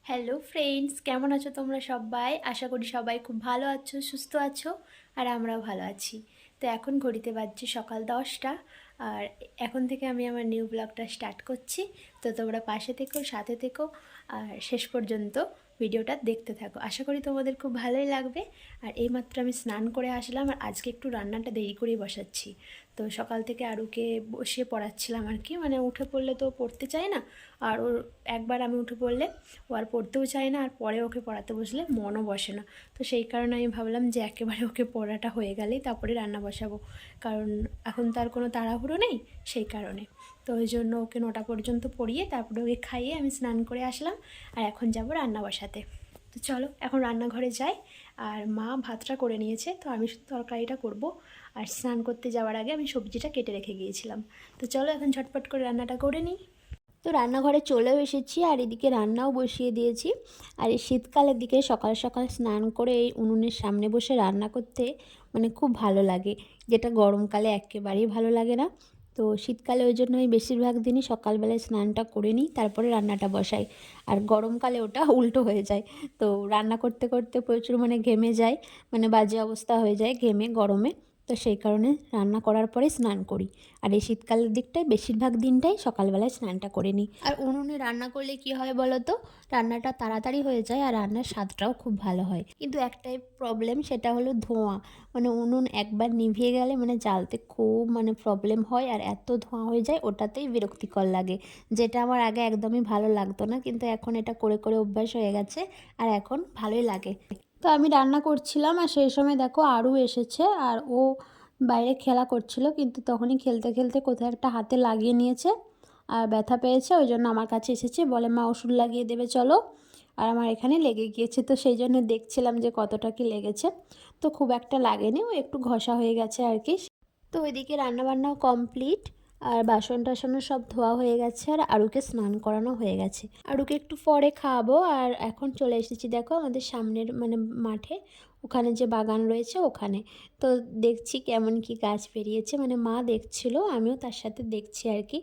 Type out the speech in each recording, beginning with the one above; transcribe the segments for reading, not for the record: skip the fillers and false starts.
Hello friends, কেমন আছো তোমরা সবাই? আশা করি সবাই খুব ভালো আছো, সুস্থ আছো, আর আমরাও ভালো আছি। তো এখন ঘড়িতে বাজছে সকাল 10টা, আর এখন থেকে আমি আমার নিউ ব্লগটা স্টার্ট করছি। তো তোমরা পাশে থেকো, সাথে থেকো, আর শেষ পর্যন্ত ভিডিওটা দেখতে থাকো। আশা করি তোমাদের খুব ভালোই লাগবে। আর এইমাত্র আমি স্নান করে আসলাম, আর আজকে একটু রান্নাটা দেরি করেই বসাচ্ছি। তো সকাল থেকে আরুকে বসিয়ে পড়াচ্ছিলাম আর কি, মানে উঠে পড়লে তো পড়তে চায় না, আর ওর একবার আমি উঠে পড়লে ও আর পড়তেও চায় না, আর পরে ওকে পড়াতে বসলে মনও বসে না। তো সেই কারণে আমি ভাবলাম যে একেবারে ওকে পড়াটা হয়ে গেলেই তারপরে রান্না বসাবো, কারণ এখন তার কোনো তাড়াহুড়ো নেই সেই কারণে। তো ওই জন্য ওকে 9টা পর্যন্ত পড়িয়ে তারপরে ওকে খাইয়ে আমি স্নান করে আসলাম, আর এখন যাব রান্না বসাতে। তো চলো এখন রান্নাঘরে যাই। আর মা ভাতটা করে নিয়েছে, তো আমি শুধু তরকারিটা করব। আর স্নান করতে যাওয়ার আগে আমি সবজিটা কেটে রেখে গিয়েছিলাম। তো চলো এখন ঝটপট করে রান্নাটা করে নিই। তো রান্নাঘরে চলেও এসেছি, আর এদিকে রান্নাও বসিয়ে দিয়েছি। আর এই শীতকালের দিকে সকাল সকাল স্নান করে এই উনুনের সামনে বসে রান্না করতে মানে খুব ভালো লাগে, যেটা গরমকালে একেবারেই ভালো লাগে না। তো শীতকালে ওই জন্য আমি বেশিরভাগ দিনই সকালবেলায় স্নানটা করে নিই, তারপরে রান্নাটা বসাই। আর গরমকালে ওটা উল্টো হয়ে যায়। তো রান্না করতে করতে প্রচুর মানে ঘেমে যায়, মানে বাজে অবস্থা হয়ে যায় ঘেমে গরমে। তো সেই কারণে রান্না করার পরে স্নান করি। আর এই শীতকালের দিকটায় বেশিরভাগ দিনটাই সকালবেলায় স্নানটা করে নিই। আর উনুনে রান্না করলে কি হয় বলো তো, রান্নাটা তাড়াতাড়ি হয়ে যায় আর রান্নার স্বাদটাও খুব ভালো হয়। কিন্তু একটাই প্রবলেম, সেটা হলো ধোঁয়া। মানে উনুন একবার নিভিয়ে গেলে মানে জ্বালতে খুব মানে প্রবলেম হয়, আর এত ধোঁয়া হয়ে যায় ওটাতেই বিরক্তিকর লাগে, যেটা আমার আগে একদমই ভালো লাগতো না, কিন্তু এখন এটা করে করে অভ্যাস হয়ে গেছে, আর এখন ভালোই লাগে। তো আমি রান্না করছিলাম, আর সেই সময় দেখো আরু এসেছে, আর ও বাইরে খেলা করছিল, কিন্তু তখনই খেলতে খেলতে কোথাও একটা হাতে লাগিয়ে নিয়েছে আর ব্যথা পেয়েছে। ওই জন্য আমার কাছে এসেছে, বলে মা ওষুধ লাগিয়ে দেবে চলো। আর আমার এখানে লেগে গিয়েছে, তো সেই জন্য দেখছিলাম যে কতটা কি লেগেছে। তো খুব একটা লাগেনি, ও একটু ঘষা হয়ে গেছে আর কি। তো ওইদিকে রান্নাবান্নাও কমপ্লিট, আর বাসন টাসনও সব ধোয়া হয়ে গেছে, আর আরুকে স্নান করানো হয়ে গেছে। আরুকে একটু পরে খাওয়াবো। আর এখন চলে এসেছি দেখো আমাদের সামনের মানে মাঠে, ওখানে যে বাগান রয়েছে ওখানে। তো দেখছি কেমন কি গাছ বেরিয়েছে, মানে মা দেখছিল, আমিও তার সাথে দেখছি আর কি।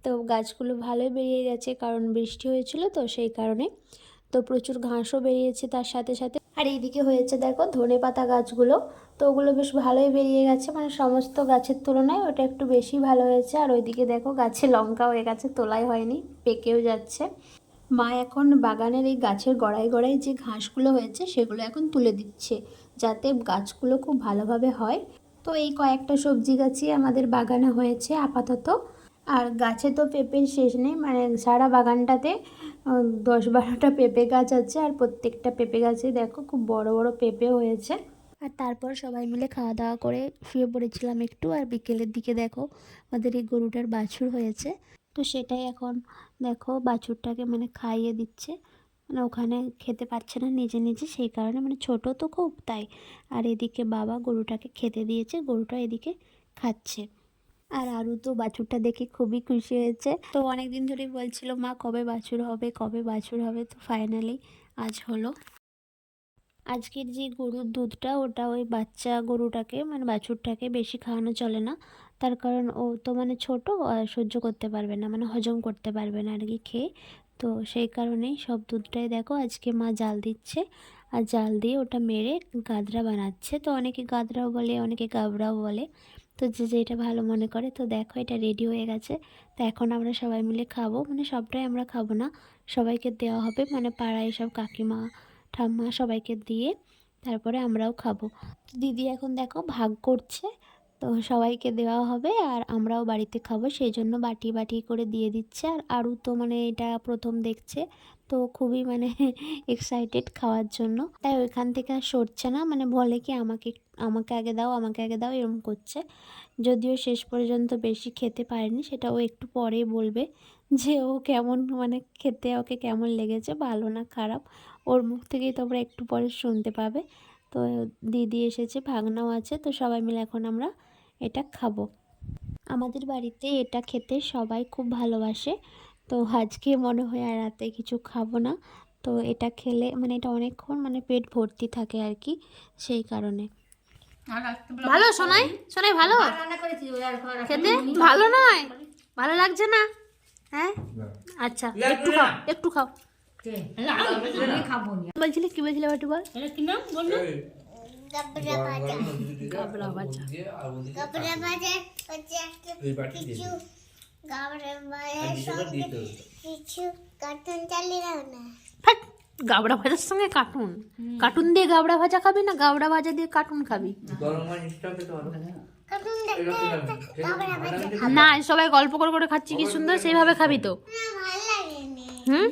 তো গাছগুলো ভালোই বেরিয়ে গেছে, কারণ বৃষ্টি হয়েছিল তো সেই কারণে। তো প্রচুর ঘাসও বেরিয়েছে তার সাথে সাথে। আর এইদিকে হয়েছে দেখো ধনেপাতা গাছগুলো, তো ওগুলো বেশ ভালোই বেরিয়ে গেছে, মানে সমস্ত গাছের তুলনায় ওটা একটু বেশি ভালো হয়েছে। আর ওইদিকে দেখো গাছে লঙ্কা হয়ে গেছে, তোলাই হয়নি, পেকেও যাচ্ছে। মা এখন বাগানের এই গাছের গোড়ায় গোড়ায় যে ঘাসগুলো হয়েছে সেগুলো এখন তুলে দিচ্ছে, যাতে গাছগুলো খুব ভালোভাবে হয়। তো এই কয়েকটা সবজি গাছই আমাদের বাগানে হয়েছে আপাতত। আর গাছে তো পেঁপের শেষ নেই, মানে সারা বাগানটাতে 10-12টা পেঁপে গাছ আছে, আর প্রত্যেকটা পেঁপে গাছে দেখো খুব বড় বড় পেঁপে হয়েছে। আর তারপর সবাই মিলে খাওয়া দাওয়া করে শুয়ে পড়েছিলাম একটু। আর বিকেলের দিকে দেখো আমাদের এই গরুটার বাছুর হয়েছে, তো সেটাই এখন দেখো বাছুরটাকে মানে খাইয়ে দিচ্ছে। মানে ওখানে খেতে পারছে না নিজে নিজে, সেই কারণে মানে ছোট তো খুব, তাই। আর এদিকে বাবা গরুটাকে খেতে দিয়েছে, গরুটা এদিকে খাচ্ছে। আর আরু তো বাছুরটা দেখে খুবই খুশি হয়েছে। তো অনেক দিন ধরেই বলছিল মা কবে বাছুর হবে, কবে বাছুর হবে, তো ফাইনালি আজ হলো। আজকের যে গরুর দুধটা ওটা ওই বাচ্চা গরুটাকে মানে বাছুরটাকে বেশি খাওয়ানো চলে না, তার কারণ ও তো মানে ছোট, আর সহ্য করতে পারবে না, মানে হজম করতে পারবে না আর কি খেয়ে। তো সেই কারণেই সব দুধটাই দেখো আজকে মা জাল দিচ্ছে, আর জাল দিয়ে ওটা মেরে গাদরা বানাচ্ছে। তো অনেকে গাদরাও বলে, অনেকে গাবরাও বলে, তো যে যেটা ভালো মনে করে। তো দেখো এটা রেডি হয়ে গেছে। তো এখন আমরা সবাই মিলে খাবো, মানে সবটাই আমরা খাবো না, সবাইকে দেওয়া হবে, মানে পাড়ায় সব কাকিমা ঠাম্মা সবাইকে দিয়ে তারপরে আমরাও খাবো। তো দিদি এখন দেখো ভাগ করছে, তো সবাইকে দেওয়া হবে আর আমরাও বাড়িতে খাবো, সেই জন্য বাটি বাটি করে দিয়ে দিচ্ছে। আর আরু তো মানে এটা প্রথম দেখছে, তো খুবই মানে এক্সাইটেড খাওয়ার জন্য, তাই ওইখান থেকে আর সরছে না, মানে বলে কি আমাকে আমাকে আগে দাও, আমাকে আগে দাও, এরকম করছে। যদিও শেষ পর্যন্ত বেশি খেতে পারেনি, সেটা ও একটু পরেই বলবে যে ও কেমন মানে খেতে ওকে কেমন লেগেছে, ভালো না খারাপ, ওর মুখ থেকেই তোমরা একটু পরে শুনতে পাবে। তো দিদি এসেছে, ভাগনাও আছে, তো সবাই মিলে এখন আমরা এটা খাবো। আমাদের বাড়িতে এটা খেতে সবাই খুব ভালোবাসে। তো আজকে মনে হয় আর রাতে কিছু খাবো না, তো এটা খেলে মানে এটা অনেকক্ষণ মানে পেট ভর্তি থাকে আর কি, সেই কারণে। ভালো সোনাই, সোনাই ভালো খেতে, ভালো নয় ভালো লাগছে না? হ্যাঁ আচ্ছা একটু খাও একটু খাও। বলছিলে কি বলছিলে বাটু বল? কি নাম বললো? গাবড়া ভাজা। ফ্যাট, গাবড়া ভাজার সঙ্গে কার্টুন? কার্টুন দিয়ে গাবড়া ভাজা খাবি না গাবড়া ভাজা দিয়ে কার্টুন খাবি? না সবাই গল্প করে করে খাচ্ছি কি সুন্দর, সেইভাবে খাবি তো। হুম